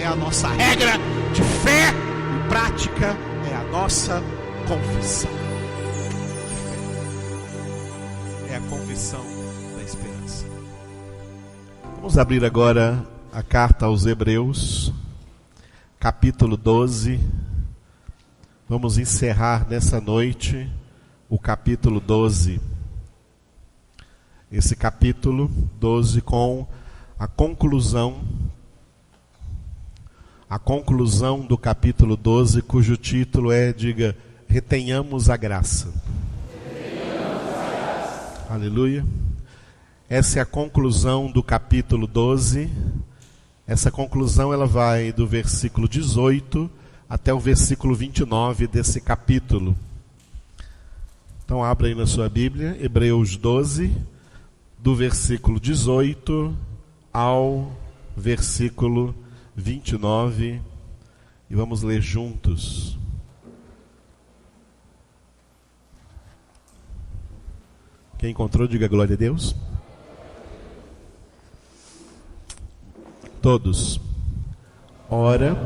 a nossa regra de fé e prática, é a nossa confissão de fé. É a confissão da esperança. Vamos abrir agora a carta aos Hebreus, capítulo 12. Vamos encerrar nessa noite o capítulo 12. Esse capítulo 12 com a conclusão do capítulo 12, cujo título é, diga, retenhamos a graça. Aleluia. Essa é a conclusão do capítulo 12. Essa conclusão ela vai do versículo 18 até o versículo 29 desse capítulo. Então abra aí na sua Bíblia, Hebreus 12, do versículo 18 ao versículo 29, e vamos ler juntos. Quem encontrou, diga glória a Deus. Todos. Ora,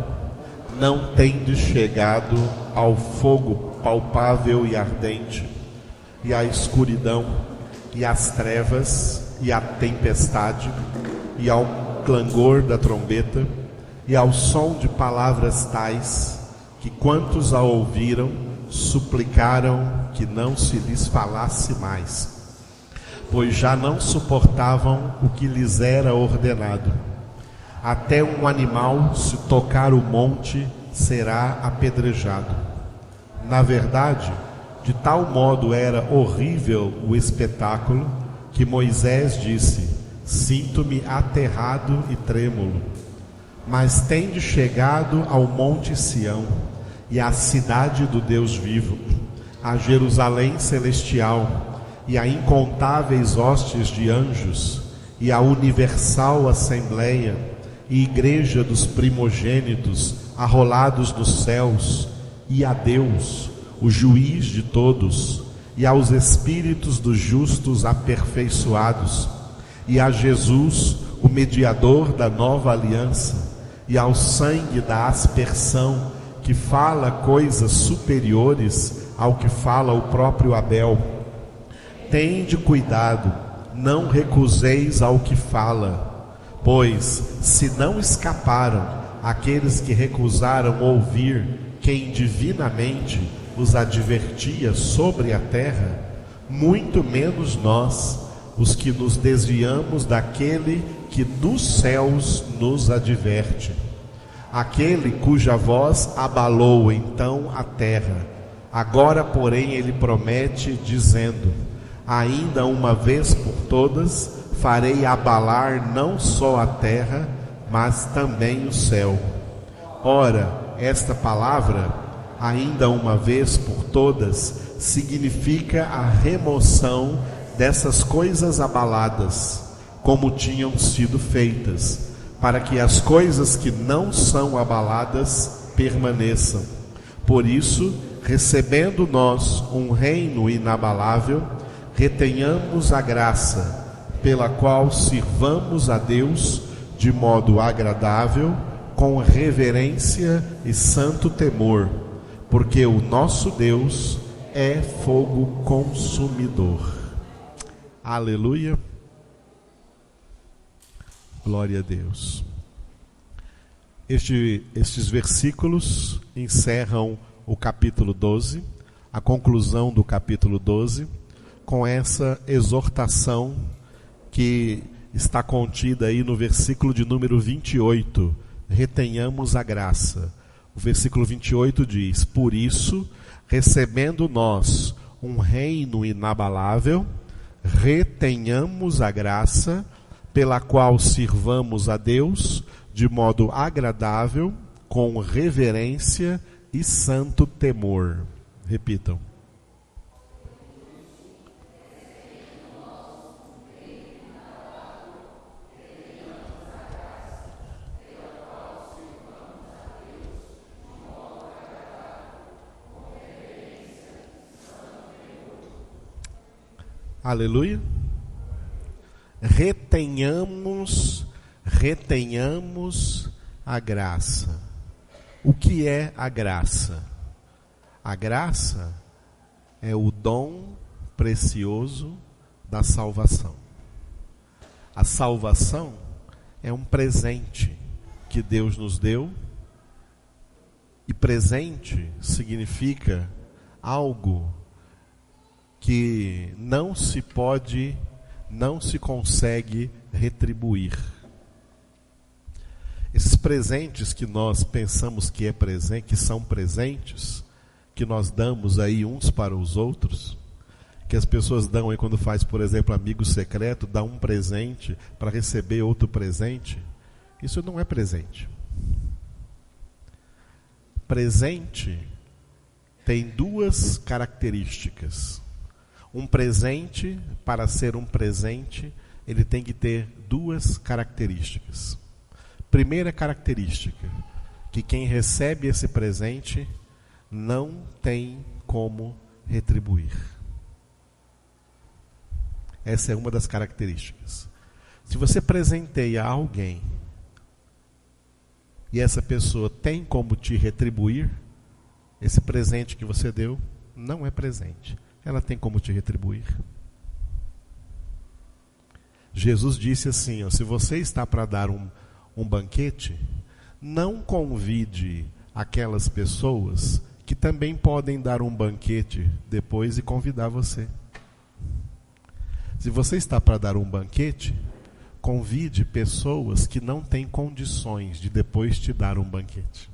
não tendes chegado ao fogo palpável e ardente, e à escuridão, e às trevas, e à tempestade, e ao clangor da trombeta, e ao som de palavras tais, que quantos a ouviram, suplicaram que não se lhes falasse mais, pois já não suportavam o que lhes era ordenado. Até um animal, se tocar o monte, será apedrejado. Na verdade, de tal modo era horrível o espetáculo, que Moisés disse: sinto-me aterrado e trêmulo. Mas tendes chegado ao monte Sião, e à cidade do Deus vivo, a Jerusalém celestial, e a incontáveis hostes de anjos, e a universal assembleia, e igreja dos primogênitos arrolados nos céus, e a Deus, o juiz de todos, e aos espíritos dos justos aperfeiçoados, e a Jesus, o mediador da nova aliança, e ao sangue da aspersão, que fala coisas superiores ao que fala o próprio Abel. Tende cuidado, não recuseis ao que fala, pois se não escaparam aqueles que recusaram ouvir quem divinamente os advertia sobre a terra, muito menos nós, os que nos desviamos daquele que dos céus nos adverte. Aquele cuja voz abalou então a terra, agora porém ele promete, dizendo: ainda uma vez por todas farei abalar não só a terra, mas também o céu. Ora, esta palavra, ainda uma vez por todas, significa a remoção dessas coisas abaladas, como tinham sido feitas, para que as coisas que não são abaladas permaneçam. Por isso, recebendo nós um reino inabalável, retenhamos a graça, pela qual sirvamos a Deus de modo agradável, com reverência e santo temor, porque o nosso Deus é fogo consumidor. Aleluia. Glória a Deus. Estes versículos encerram o capítulo 12, a conclusão do capítulo 12, com essa exortação que está contida aí no versículo de número 28, retenhamos a graça. O versículo 28 diz: por isso, recebendo nós um reino inabalável, retenhamos a graça, pela qual sirvamos a Deus de modo agradável, com reverência e santo temor. Repitam. Aleluia. Retenhamos a graça? O que é a graça? A graça é o dom precioso da salvação. A salvação é um presente que Deus nos deu, e presente significa algo que não se pode, não se consegue retribuir. Esses presentes que nós pensamos que é presente, que são presentes, que nós damos aí uns para os outros, que as pessoas dão aí quando faz, por exemplo, amigo secreto, dá um presente para receber outro presente. Isso não é presente. Presente tem duas características. Um presente, para ser um presente, ele tem que ter duas características. Primeira característica, que quem recebe esse presente não tem como retribuir. Essa é uma das características. Se você presenteia alguém e essa pessoa tem como te retribuir, esse presente que você deu não é presente. Ela tem como te retribuir. Jesus disse assim, ó, se você está para dar um banquete, não convide aquelas pessoas que também podem dar um banquete depois e convidar você. Se você está para dar um banquete, convide pessoas que não têm condições de depois te dar um banquete.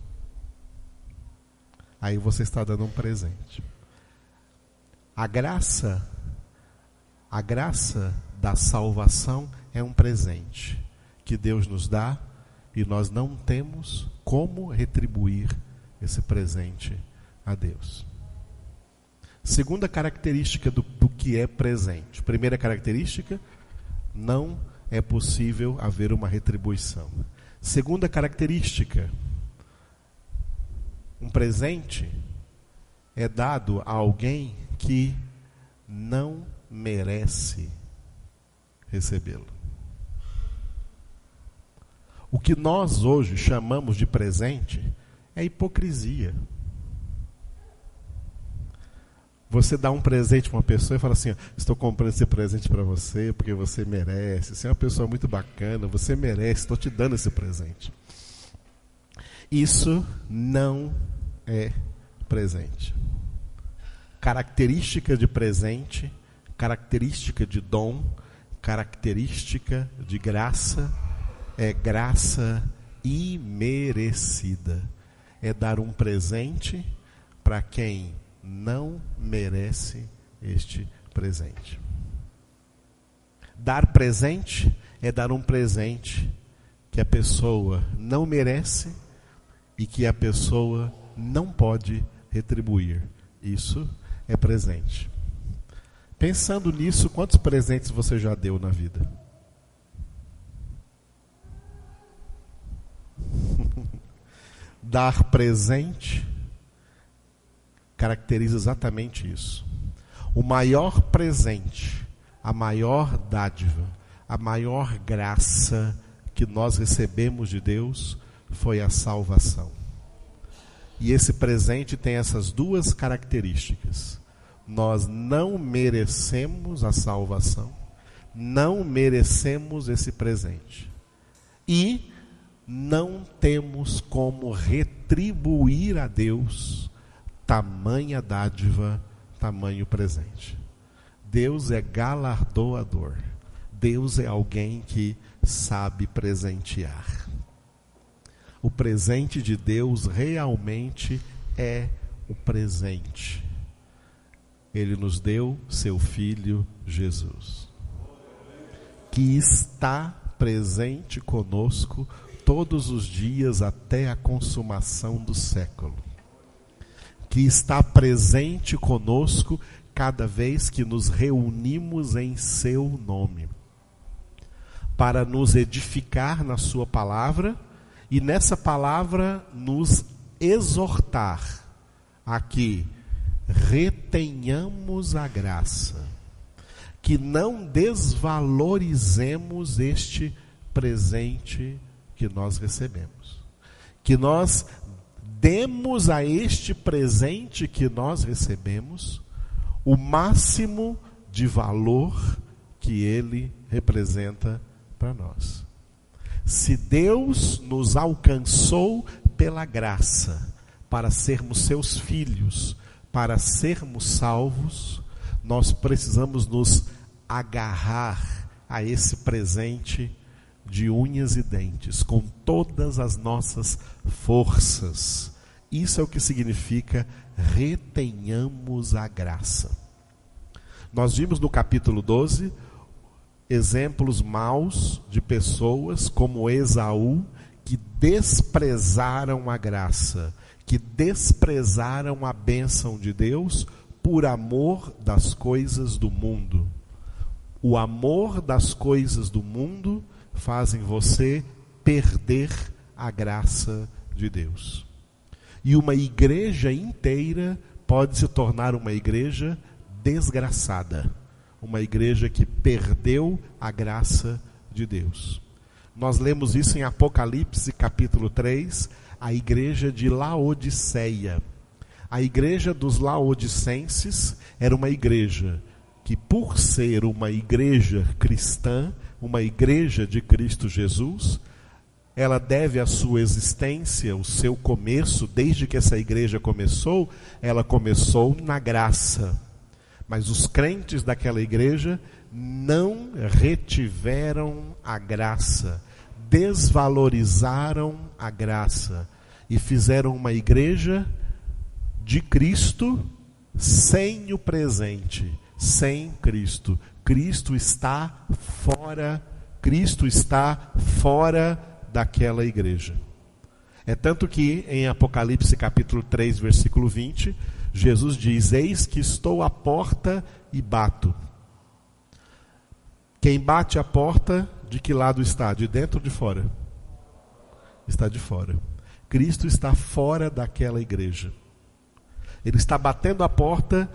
Aí você está dando um presente. A graça da salvação é um presente que Deus nos dá e nós não temos como retribuir esse presente a Deus. Segunda característica do que é presente. Primeira característica, não é possível haver uma retribuição. Segunda característica, um presente é dado a alguém que não merece recebê-lo. O que nós hoje chamamos de presente é hipocrisia. Você dá um presente para uma pessoa e fala assim, estou comprando esse presente para você porque você merece, você é uma pessoa muito bacana, você merece, estou te dando esse presente. Isso não é presente. Característica de presente, característica de dom, característica de graça, é graça imerecida. É dar um presente para quem não merece este presente. Dar presente é dar um presente que a pessoa não merece e que a pessoa não pode retribuir. Isso é presente. Pensando nisso, quantos presentes você já deu na vida? Dar presente caracteriza exatamente isso. O maior presente, a maior dádiva, a maior graça que nós recebemos de Deus foi a salvação. E esse presente tem essas duas características. Nós não merecemos a salvação, não merecemos esse presente. E não temos como retribuir a Deus tamanha dádiva, tamanho presente. Deus é galardoador. Deus é alguém que sabe presentear. O presente de Deus realmente é o presente. Ele nos deu seu Filho Jesus, que está presente conosco todos os dias até a consumação do século. Que está presente conosco cada vez que nos reunimos em seu nome, para nos edificar na sua palavra e nessa palavra nos exortar a que retenhamos a graça, que não desvalorizemos este presente que nós recebemos. que nós demos a este presente que nós recebemos o máximo de valor que ele representa para nós. Se Deus nos alcançou pela graça para sermos seus filhos, para sermos salvos, nós precisamos nos agarrar a esse presente de unhas e dentes, com todas as nossas forças. Isso é o que significa retenhamos a graça. Nós vimos no capítulo 12 exemplos maus de pessoas como Esaú, que desprezaram a graça, que desprezaram a bênção de Deus por amor das coisas do mundo. O amor das coisas do mundo fazem você perder a graça de Deus. E uma igreja inteira pode se tornar uma igreja desgraçada, uma igreja que perdeu a graça de Deus. Nós lemos isso em Apocalipse capítulo 3, a igreja de Laodiceia. A igreja dos laodicenses era uma igreja que, por ser uma igreja cristã, uma igreja de Cristo Jesus, ela deve a sua existência, o seu começo, desde que essa igreja começou, ela começou na graça. Mas os crentes daquela igreja não retiveram a graça, desvalorizaram a graça e fizeram uma igreja de Cristo sem o presente, sem Cristo. Cristo está fora daquela igreja. É tanto que em Apocalipse capítulo 3, versículo 20, Jesus diz: eis que estou à porta e bato. Quem bate à porta, de que lado está? De dentro ou de fora? Está de fora. Cristo está fora daquela igreja. Ele está batendo a porta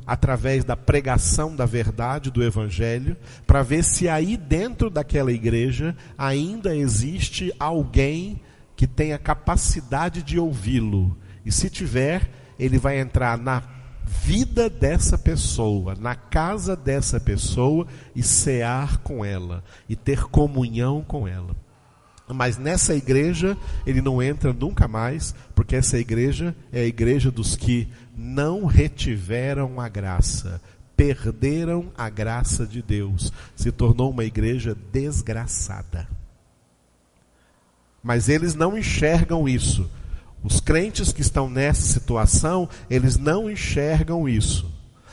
através da pregação da verdade do Evangelho, para ver se aí dentro daquela igreja ainda existe alguém que tenha capacidade de ouvi-lo. E se tiver, ele vai entrar na vida dessa pessoa, na casa dessa pessoa e cear com ela, e ter comunhão com ela. Mas nessa igreja ele não entra nunca mais, porque essa igreja é a igreja dos que não retiveram a graça, perderam a graça de Deus, se tornou uma igreja desgraçada. Mas eles não enxergam isso. Os crentes que estão nessa situação, eles não enxergam isso.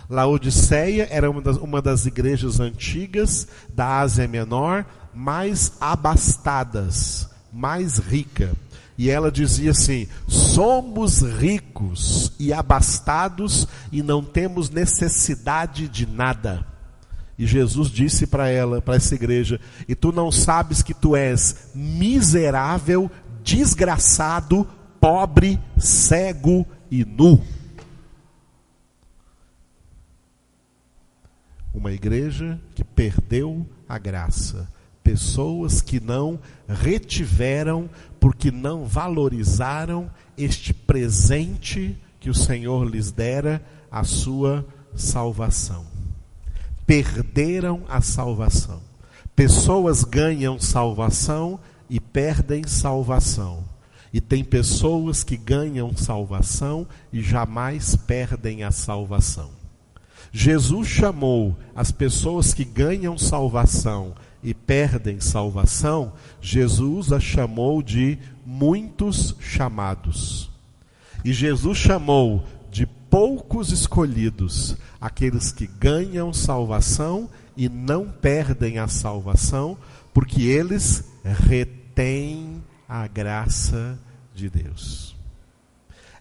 Laodiceia era uma das igrejas antigas da Ásia Menor, mais abastadas, mais rica. E ela dizia assim: somos ricos e abastados e não temos necessidade de nada. E Jesus disse para ela, para essa igreja: e tu não sabes que tu és miserável, desgraçado, pobre, cego e nu. Uma igreja que perdeu a graça. Pessoas que não retiveram, porque não valorizaram este presente que o Senhor lhes dera, a sua salvação. Perderam a salvação. Pessoas ganham salvação e perdem salvação. E tem pessoas que ganham salvação e jamais perdem a salvação. Jesus chamou as pessoas que ganham salvação e perdem salvação, Jesus as chamou de muitos chamados. E Jesus chamou de poucos escolhidos, aqueles que ganham salvação e não perdem a salvação, porque eles retêm a graça de Deus.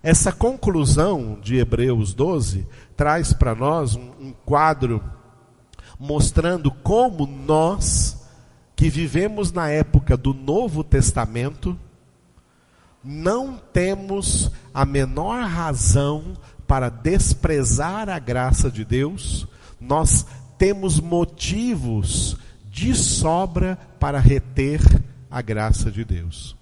Essa conclusão de Hebreus 12 traz para nós um quadro mostrando como nós, que vivemos na época do Novo Testamento, não temos a menor razão para desprezar a graça de Deus. Nós temos motivos de sobra para reter a graça de Deus.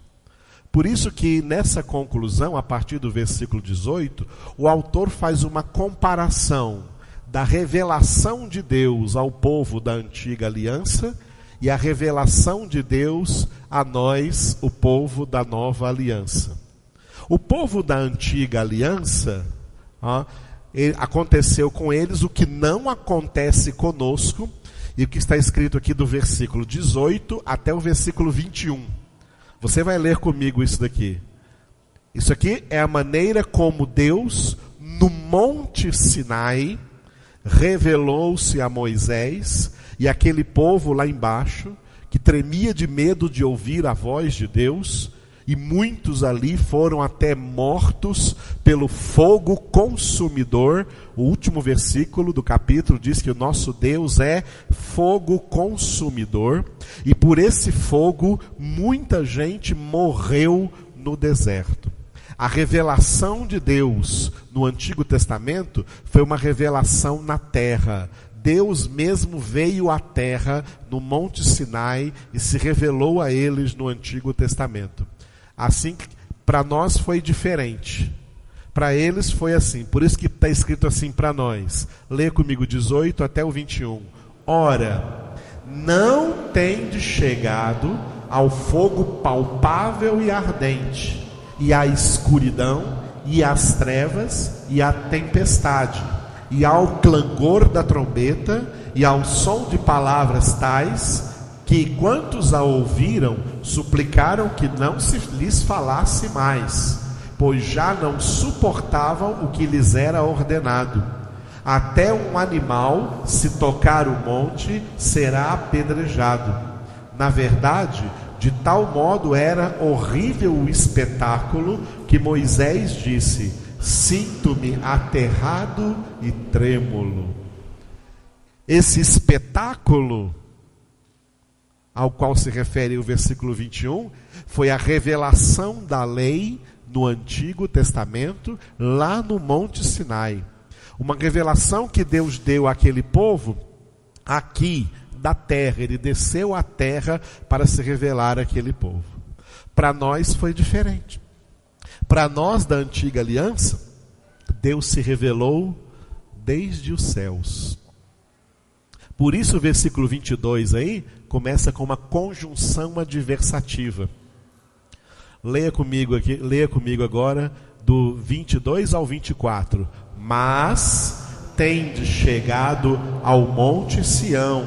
Por isso que nessa conclusão, a partir do versículo 18, o autor faz uma comparação da revelação de Deus ao povo da antiga aliança e a revelação de Deus a nós, o povo da nova aliança. O povo da antiga aliança, aconteceu com eles o que não acontece conosco, e o que está escrito aqui do versículo 18 até o versículo 21. Você vai ler comigo isso daqui. Isso aqui é a maneira como Deus, no Monte Sinai, revelou-se a Moisés e aquele povo lá embaixo, que tremia de medo de ouvir a voz de Deus, e muitos ali foram até mortos pelo fogo consumidor. O último versículo do capítulo diz que o nosso Deus é fogo consumidor, e por esse fogo muita gente morreu no deserto. A revelação de Deus no Antigo Testamento foi uma revelação na terra. Deus mesmo veio à terra no Monte Sinai e se revelou a eles no Antigo Testamento. Assim, para nós foi diferente. Para eles foi assim. Por isso que está escrito assim para nós. Lê comigo 18 até o 21. Ora, não tendes chegado ao fogo palpável e ardente, e à escuridão, e às trevas, e à tempestade, e ao clangor da trombeta, e ao som de palavras tais, que quantos a ouviram, suplicaram que não se lhes falasse mais, pois já não suportavam o que lhes era ordenado. Até um animal, se tocar o monte, será apedrejado. Na verdade, de tal modo era horrível o espetáculo, que Moisés disse: sinto-me aterrado e trêmulo. Esse espetáculo ao qual se refere o versículo 21, foi a revelação da lei no Antigo Testamento, lá no Monte Sinai. Uma revelação que Deus deu àquele povo, aqui, da terra. Ele desceu à terra para se revelar àquele povo. Para nós foi diferente. Para nós da antiga aliança, Deus se revelou desde os céus. Por isso o versículo 22 aí começa com uma conjunção adversativa. Leia comigo agora do 22 ao 24. Mas tendes chegado ao monte Sião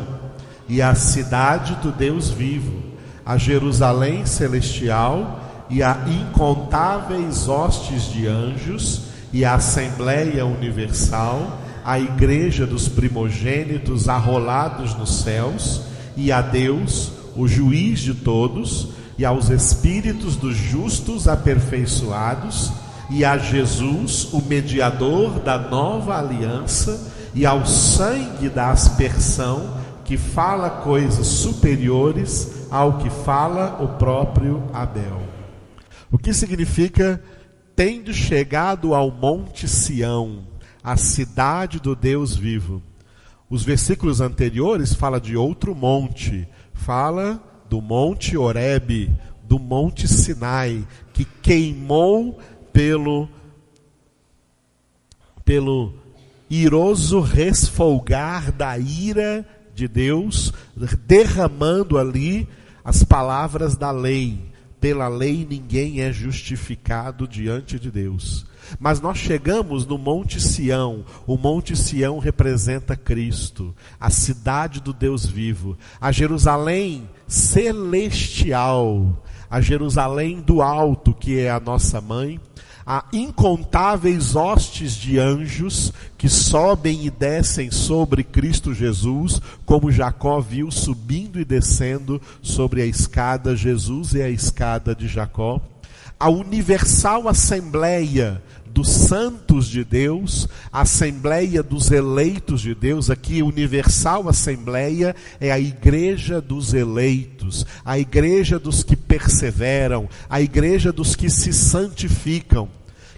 e à cidade do Deus vivo, a Jerusalém celestial e a incontáveis hostes de anjos e a Assembleia Universal, a igreja dos primogênitos arrolados nos céus, e a Deus, o juiz de todos, e aos espíritos dos justos aperfeiçoados, e a Jesus, o mediador da nova aliança, e ao sangue da aspersão, que fala coisas superiores ao que fala o próprio Abel. O que significa tendo chegado ao monte Sião, a cidade do Deus vivo? Os versículos anteriores falam de outro monte, fala do monte Horebe, do monte Sinai, que queimou pelo iroso resfolgar da ira de Deus, derramando ali as palavras da lei. Pela lei ninguém é justificado diante de Deus. Mas nós chegamos no Monte Sião. O Monte Sião representa Cristo, a cidade do Deus vivo, a Jerusalém celestial, a Jerusalém do alto, que é a nossa mãe, a incontáveis hostes de anjos que sobem e descem sobre Cristo Jesus, como Jacó viu subindo e descendo sobre a escada. Jesus é a escada de Jacó. A universal assembleia dos santos de Deus, a assembleia dos eleitos de Deus. Aqui, universal assembleia é a igreja dos eleitos, a igreja dos que perseveram, a igreja dos que se santificam,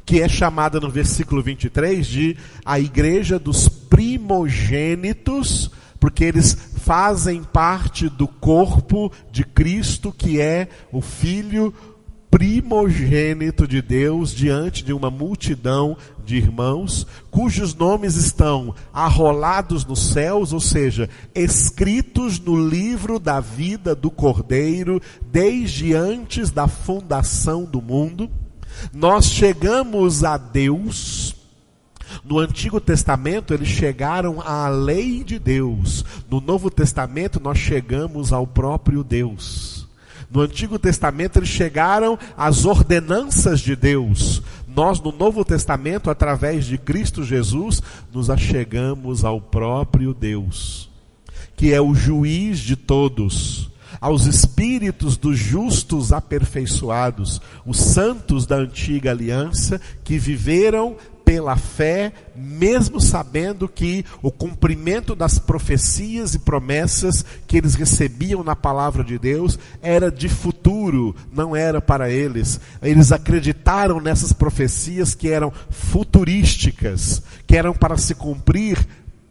que é chamada no versículo 23 de a igreja dos primogênitos, porque eles fazem parte do corpo de Cristo, que é o Filho primogênito de Deus diante de uma multidão de irmãos, cujos nomes estão arrolados nos céus, ou seja, escritos no livro da vida do Cordeiro, desde antes da fundação do mundo. Nós chegamos a Deus. No Antigo Testamento eles chegaram à lei de Deus. No Novo Testamento nós chegamos ao próprio Deus. No Antigo Testamento eles chegaram às ordenanças de Deus. Nós no Novo Testamento, através de Cristo Jesus, nos achegamos ao próprio Deus, que é o juiz de todos, aos espíritos dos justos aperfeiçoados, os santos da antiga aliança que viveram pela fé, mesmo sabendo que o cumprimento das profecias e promessas que eles recebiam na palavra de Deus era de futuro, não era para eles. Eles acreditaram nessas profecias que eram futurísticas, que eram para se cumprir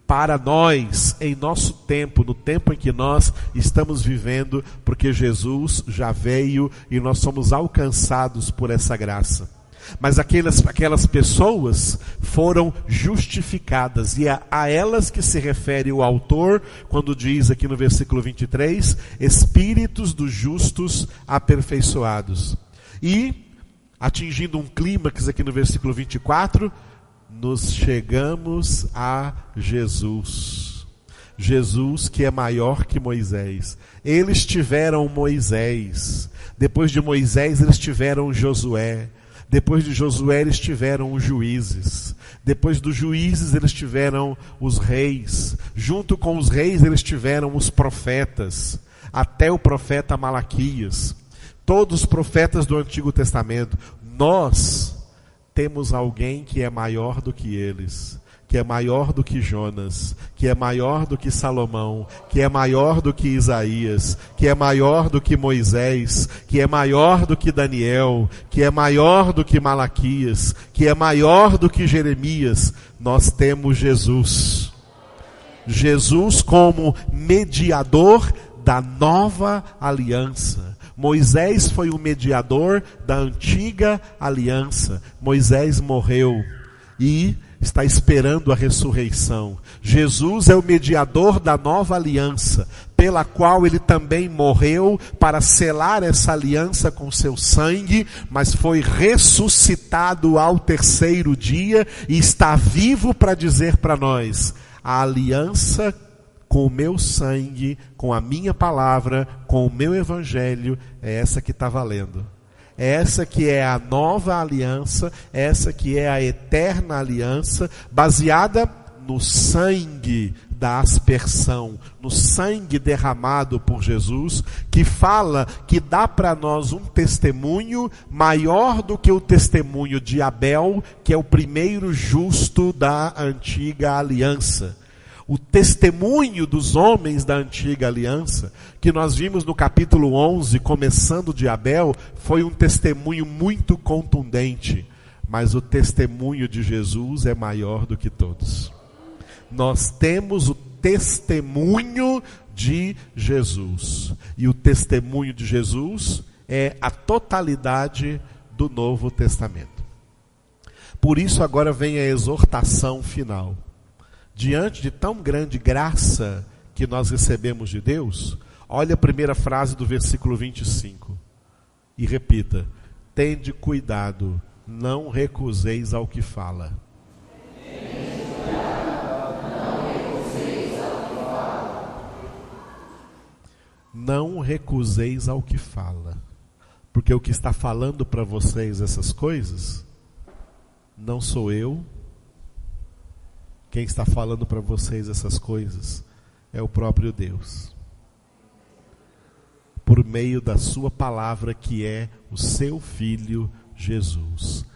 para nós, em nosso tempo, no tempo em que nós estamos vivendo, porque Jesus já veio e nós somos alcançados por essa graça. Mas aquelas pessoas foram justificadas, e é a elas que se refere o autor, quando diz aqui no versículo 23, espíritos dos justos aperfeiçoados. E, atingindo um clímax aqui no versículo 24, nos chegamos a Jesus. Jesus que é maior que Moisés. Eles tiveram Moisés. Depois de Moisés eles tiveram Josué. Depois de Josué eles tiveram os juízes. Depois dos juízes eles tiveram os reis. Junto com os reis eles tiveram os profetas. Até o profeta Malaquias. Todos os profetas do Antigo Testamento. Nós temos alguém que é maior do que eles. Que é maior do que Jonas, que é maior do que Salomão, que é maior do que Isaías, que é maior do que Moisés, que é maior do que Daniel, que é maior do que Malaquias, que é maior do que Jeremias. Nós temos Jesus. Jesus como mediador da nova aliança. Moisés foi o mediador da antiga aliança. Moisés morreu e está esperando a ressurreição. Jesus é o mediador da nova aliança, pela qual ele também morreu para selar essa aliança com seu sangue, mas foi ressuscitado ao terceiro dia e está vivo para dizer para nós: a aliança com o meu sangue, com a minha palavra, com o meu evangelho, é essa que está valendo. Essa que é a nova aliança, essa que é a eterna aliança, baseada no sangue da aspersão, no sangue derramado por Jesus, que fala, que dá para nós um testemunho maior do que o testemunho de Abel, que é o primeiro justo da antiga aliança. O testemunho dos homens da antiga aliança, que nós vimos no capítulo 11, começando de Abel, foi um testemunho muito contundente. Mas o testemunho de Jesus é maior do que todos. Nós temos o testemunho de Jesus. E o testemunho de Jesus é a totalidade do Novo Testamento. Por isso agora vem a exortação final. Diante de tão grande graça que nós recebemos de Deus, olha a primeira frase do versículo 25 e repita: tende cuidado, não recuseis ao que fala. Não recuseis ao que fala, porque o que está falando para vocês essas coisas não sou eu. Quem está falando para vocês essas coisas é o próprio Deus. Por meio da sua palavra, que é o seu Filho Jesus.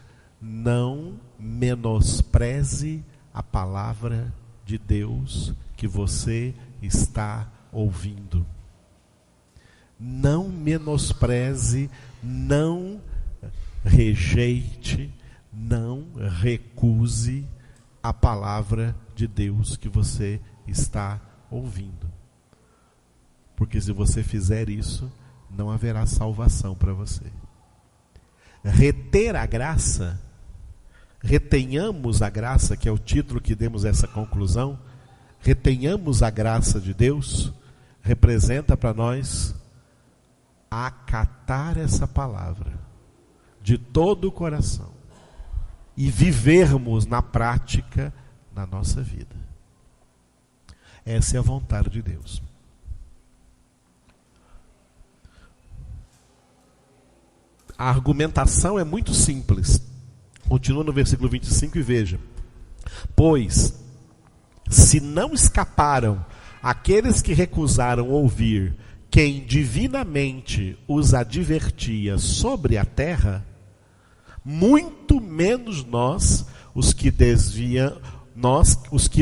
Não menospreze a palavra de Deus que você está ouvindo. Não menospreze, não rejeite, não recuse a palavra de Deus que você está ouvindo. Porque se você fizer isso, não haverá salvação para você. reter a graça, retenhamos a graça, que é o título que demos a essa conclusão, retenhamos a graça de Deus, representa para nós acatar essa palavra de todo o coração e vivermos na prática na nossa vida. Essa é a vontade de Deus. A argumentação é muito simples. Continua no versículo 25 e veja: pois, se não escaparam aqueles que recusaram ouvir quem divinamente os advertia sobre a terra, muito menos nós, os que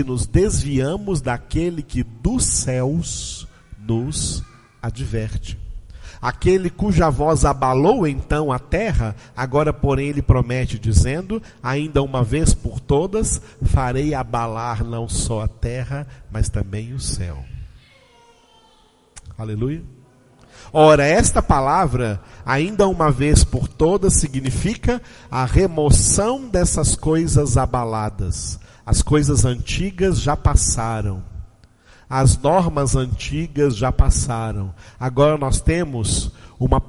nos desviamos daquele que dos céus nos adverte. Aquele cuja voz abalou então a terra, agora porém ele promete dizendo: ainda uma vez por todas farei abalar não só a terra, mas também o céu. Aleluia. Ora, esta palavra, ainda uma vez por todas, significa a remoção dessas coisas abaladas. As coisas antigas já passaram. As normas antigas já passaram. Agora nós temos uma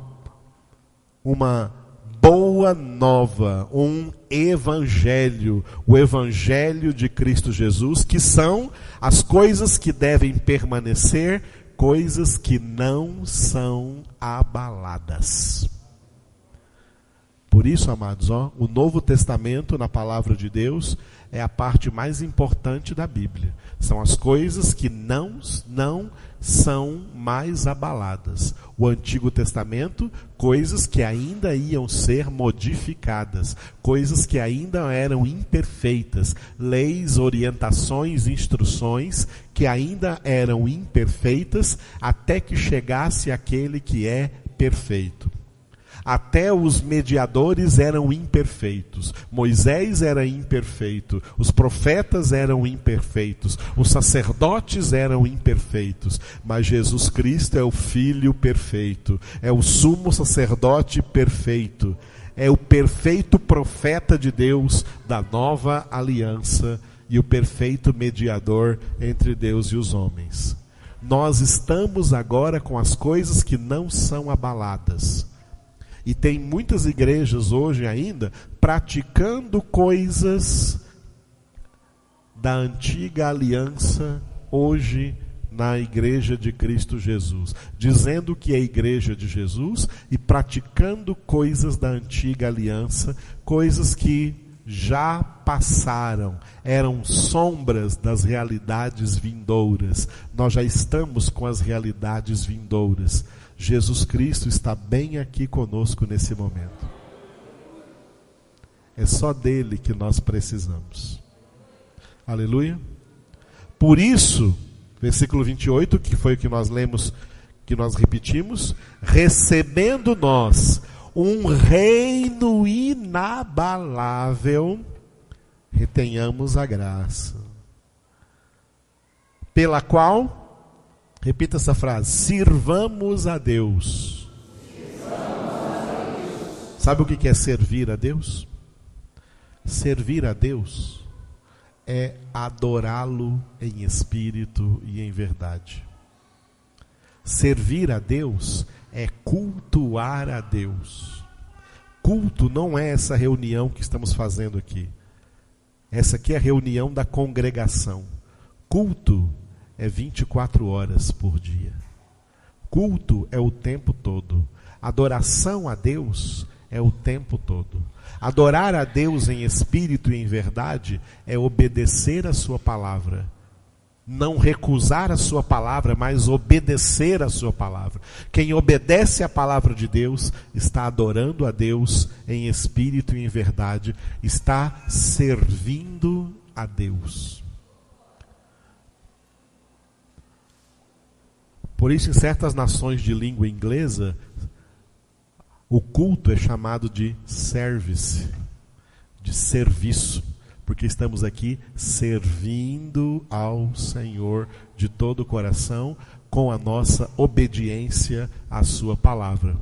boa nova, um evangelho, o evangelho de Cristo Jesus, que são as coisas que devem permanecer, coisas que não são abaladas. Por isso, amados, o Novo Testamento na palavra de Deus é a parte mais importante da Bíblia. São as coisas que não são mais abaladas. O Antigo Testamento, coisas que ainda iam ser modificadas, coisas que ainda eram imperfeitas, leis, orientações, instruções que ainda eram imperfeitas, até que chegasse aquele que é perfeito. Até os mediadores eram imperfeitos. Moisés era imperfeito. Os profetas eram imperfeitos. Os sacerdotes eram imperfeitos. Mas Jesus Cristo é o Filho perfeito. É o sumo sacerdote perfeito. É o perfeito profeta de Deus da nova aliança e o perfeito mediador entre Deus e os homens. Nós estamos agora com as coisas que não são abaladas. E tem muitas igrejas hoje ainda praticando coisas da antiga aliança hoje na igreja de Cristo Jesus. Dizendo que é a igreja de Jesus e praticando coisas da antiga aliança, coisas que já passaram, eram sombras das realidades vindouras. Nós já estamos com as realidades vindouras. Jesus Cristo está bem aqui conosco nesse momento. É só dele que nós precisamos. Aleluia. Por isso, versículo 28, que foi o que nós lemos, que nós repetimos: recebendo nós um reino inabalável, retenhamos a graça, pela qual, repita essa frase, sirvamos a Deus. Sabe o que é servir a Deus? Servir a Deus é adorá-lo em espírito e em verdade. Servir a Deus é cultuar a Deus. Culto não é essa reunião que estamos fazendo aqui. Essa aqui é a reunião da congregação. Culto é 24 horas por dia. Culto é o tempo todo. Adoração a Deus é o tempo todo. Adorar a Deus em espírito e em verdade é obedecer a sua palavra. Não recusar a sua palavra, mas obedecer a sua palavra. Quem obedece à palavra de Deus está adorando a Deus em espírito e em verdade, está servindo a Deus. Por isso, em certas nações de língua inglesa, o culto é chamado de service, de serviço, porque estamos aqui servindo ao Senhor de todo o coração, com a nossa obediência à sua palavra.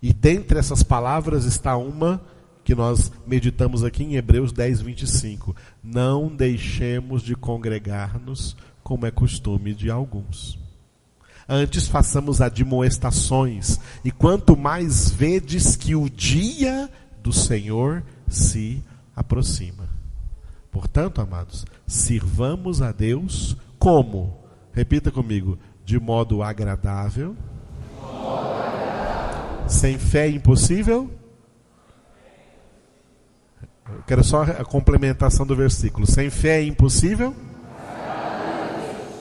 E dentre essas palavras está uma que nós meditamos aqui em Hebreus 10, 25. Não deixemos de congregar-nos, como é costume de alguns. Antes façamos admoestações, e quanto mais vedes que o dia do Senhor se aproxima. Portanto, amados, sirvamos a Deus como? Repita comigo, de modo agradável. Sem fé é impossível? Eu quero só a complementação do versículo. Sem fé é impossível?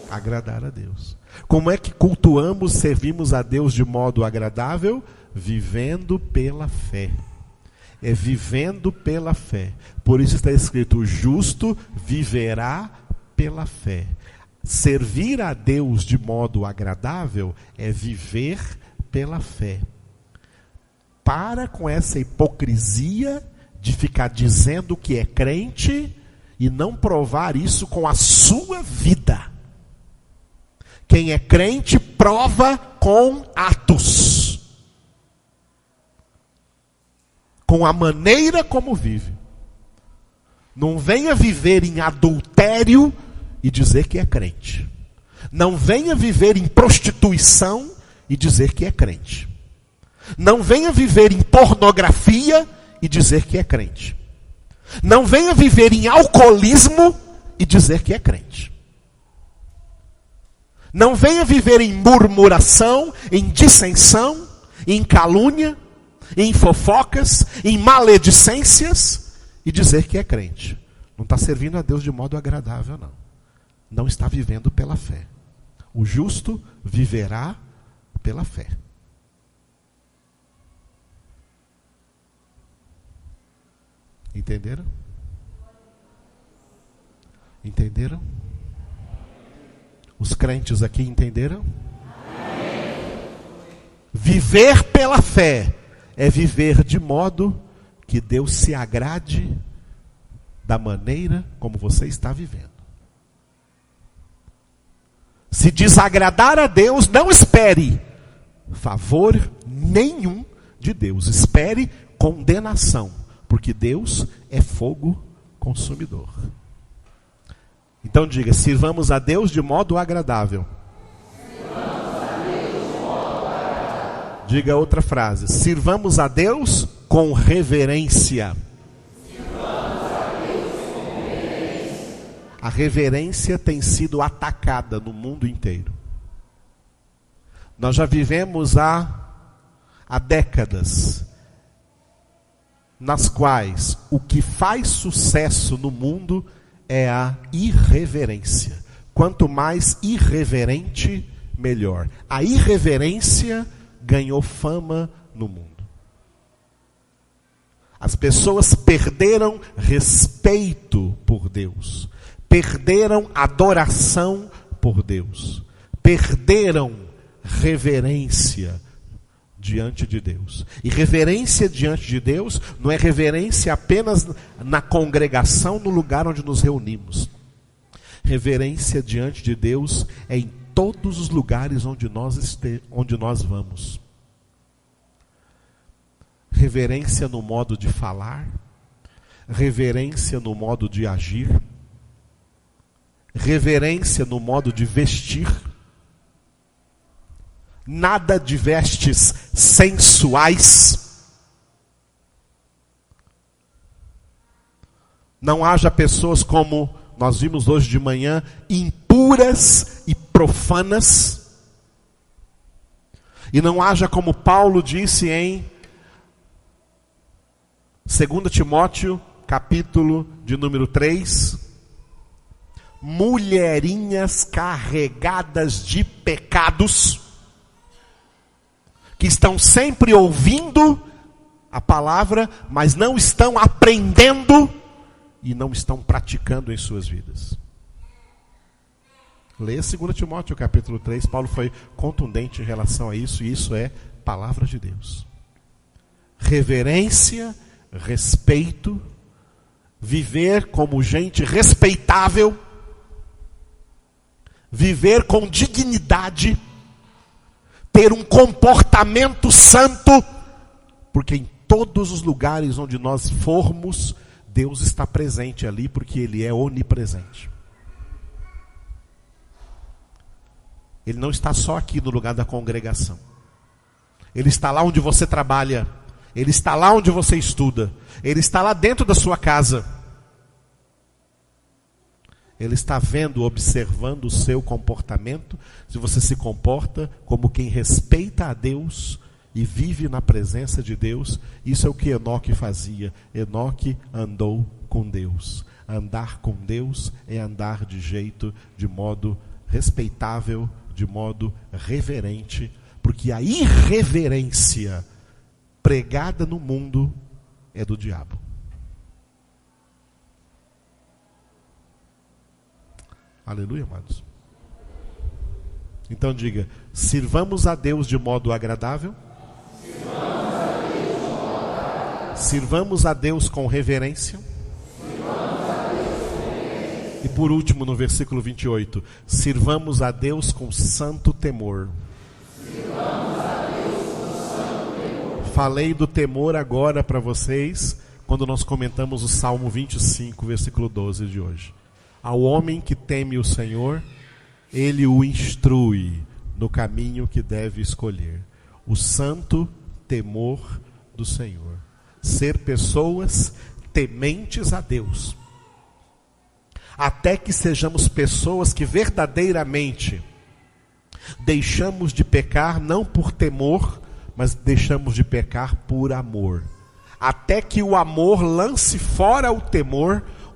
Agradar a Deus. Como é que cultuamos, servimos a Deus de modo agradável? Vivendo pela fé. É vivendo pela fé. Por isso está escrito, o justo viverá pela fé. Servir a Deus de modo agradável é viver pela fé. Para com essa hipocrisia de ficar dizendo que é crente e não provar isso com a sua vida. Quem é crente prova com atos. Com a maneira como vive. Não venha viver em adultério e dizer que é crente. Não venha viver em prostituição e dizer que é crente. Não venha viver em pornografia e dizer que é crente. Não venha viver em alcoolismo e dizer que é crente. Não venha viver em murmuração, em dissensão, em calúnia, em fofocas, em maledicências e dizer que é crente. Não está servindo a Deus de modo agradável, não. Não está vivendo pela fé. O justo viverá pela fé. Entenderam? Entenderam? Os crentes aqui entenderam? Viver pela fé é viver de modo que Deus se agrade da maneira como você está vivendo. Se desagradar a Deus, não espere favor nenhum de Deus. Espere condenação, porque Deus é fogo consumidor. Então diga, sirvamos a Deus de modo agradável. Diga outra frase, sirvamos a Deus com reverência. A reverência tem sido atacada no mundo inteiro. Nós já vivemos há décadas nas quais o que faz sucesso no mundo é a irreverência. Quanto mais irreverente, melhor. A irreverência ganhou fama no mundo. As pessoas perderam respeito por Deus. Perderam adoração por Deus. Perderam reverência diante de Deus. E reverência diante de Deus não é reverência apenas na congregação, no lugar onde nos reunimos. Reverência diante de Deus é em todos os lugares onde nós vamos. Reverência no modo de falar, reverência no modo de agir, reverência no modo de vestir. Nada de vestes sensuais. Não haja pessoas como nós vimos hoje de manhã, impuras e profanas. E não haja como Paulo disse em 2 Timóteo, capítulo de número 3, mulherinhas carregadas de pecados, que estão sempre ouvindo a palavra, mas não estão aprendendo e não estão praticando em suas vidas. Leia 2 Timóteo capítulo 3, Paulo foi contundente em relação a isso, e isso é palavra de Deus. Reverência, respeito, viver como gente respeitável, viver com dignidade, ter um comportamento santo Porque em todos os lugares onde nós formos, Deus está presente ali, porque Ele é onipresente. Ele não está só aqui no lugar da congregação. Ele está lá onde você trabalha. Ele está lá onde você estuda. Ele está lá dentro da sua casa. Ele está vendo, observando o seu comportamento. Se você se comporta como quem respeita a Deus e vive na presença de Deus. Isso é o que Enoque fazia. Enoque andou com Deus. Andar com Deus é andar de modo respeitável, de modo reverente. Porque a irreverência pregada no mundo é do diabo. Aleluia, amados. Então diga: sirvamos a Deus de modo agradável. Sirvamos a Deus com reverência. E por último, no versículo 28, sirvamos a Deus com santo temor. Falei do temor agora para vocês, quando nós comentamos o Salmo 25, versículo 12 de hoje. Ao homem que teme o Senhor, Ele o instrui no caminho que deve escolher. O santo temor do Senhor. Ser pessoas tementes a Deus. Até que sejamos pessoas que verdadeiramente deixamos de pecar, não por temor, mas deixamos de pecar por amor. Até que o amor lance fora o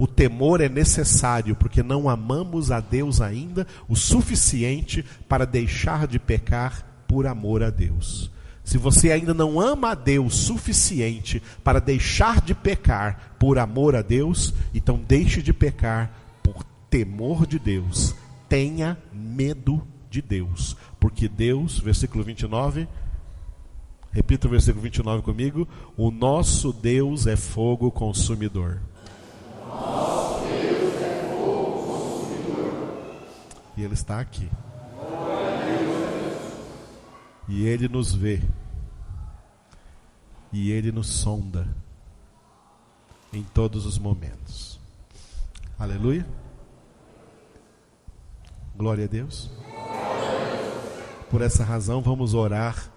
temor é necessário, porque não amamos a Deus ainda o suficiente para deixar de pecar por amor a Deus. Se você ainda não ama a Deus suficiente para deixar de pecar por amor a Deus, então deixe de pecar por temor de Deus. Tenha medo de Deus, porque Deus, versículo 29, repita o versículo 29 comigo: o nosso Deus é fogo consumidor. Nosso Deus é fogo consumidor. E Ele está aqui. E Ele nos vê. E Ele nos sonda em todos os momentos. Aleluia. Glória a Deus. Por essa razão, vamos orar